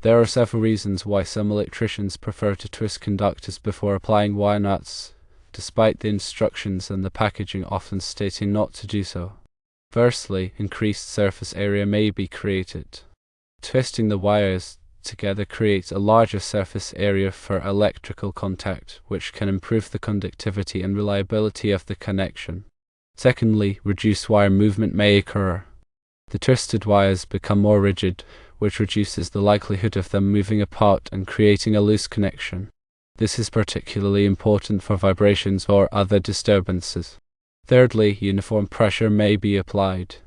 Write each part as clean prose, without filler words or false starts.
There are several reasons why some electricians prefer to twist conductors before applying wire nuts, despite the instructions and the packaging often stating not to do so. Firstly, increased surface area may be created. Twisting the wires together creates a larger surface area for electrical contact, which can improve the conductivity and reliability of the connection. Secondly, reduced wire movement may occur. The twisted wires become more rigid, which reduces the likelihood of them moving apart and creating a loose connection. This is particularly important for vibrations or other disturbances. Thirdly, uniform pressure may be applied.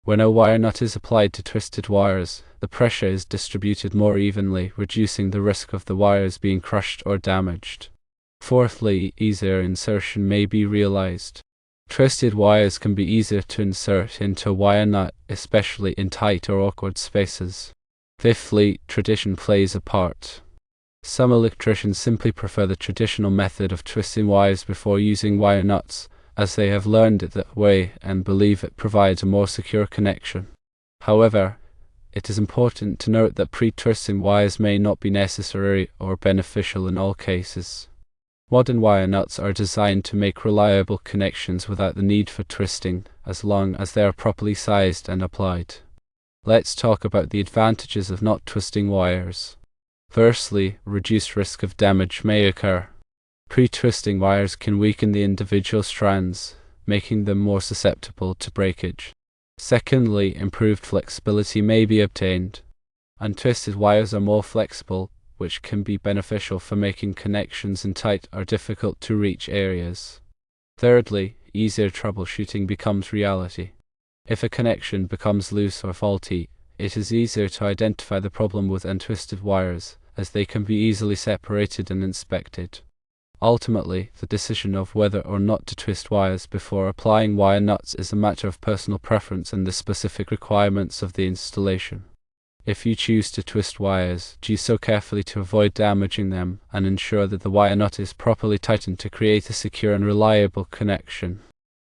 When a wire nut is applied to twisted wires, the pressure is distributed more evenly, reducing the risk of the wires being crushed or damaged. Fourthly, easier insertion may be realized. Twisted wires can be easier to insert into a wire nut, especially in tight or awkward spaces. Fifthly, tradition plays a part. Some electricians simply prefer the traditional method of twisting wires before using wire nuts, as they have learned it that way and believe it provides a more secure connection. However, it is important to note that pre-twisting wires may not be necessary or beneficial in all cases. Modern wire nuts are designed to make reliable connections without the need for twisting, as long as they are properly sized and applied. Let's talk about the advantages of not twisting wires. Firstly, reduced risk of damage may occur. Pre-twisting wires can weaken the individual strands, making them more susceptible to breakage. Secondly, improved flexibility may be obtained. Untwisted wires are more flexible, which can be beneficial for making connections in tight or difficult to reach areas. Thirdly, easier troubleshooting becomes reality. If a connection becomes loose or faulty, it is easier to identify the problem with untwisted wires, as they can be easily separated and inspected. Ultimately, the decision of whether or not to twist wires before applying wire nuts is a matter of personal preference and the specific requirements of the installation. If you choose to twist wires, do so carefully to avoid damaging them and ensure that the wire nut is properly tightened to create a secure and reliable connection.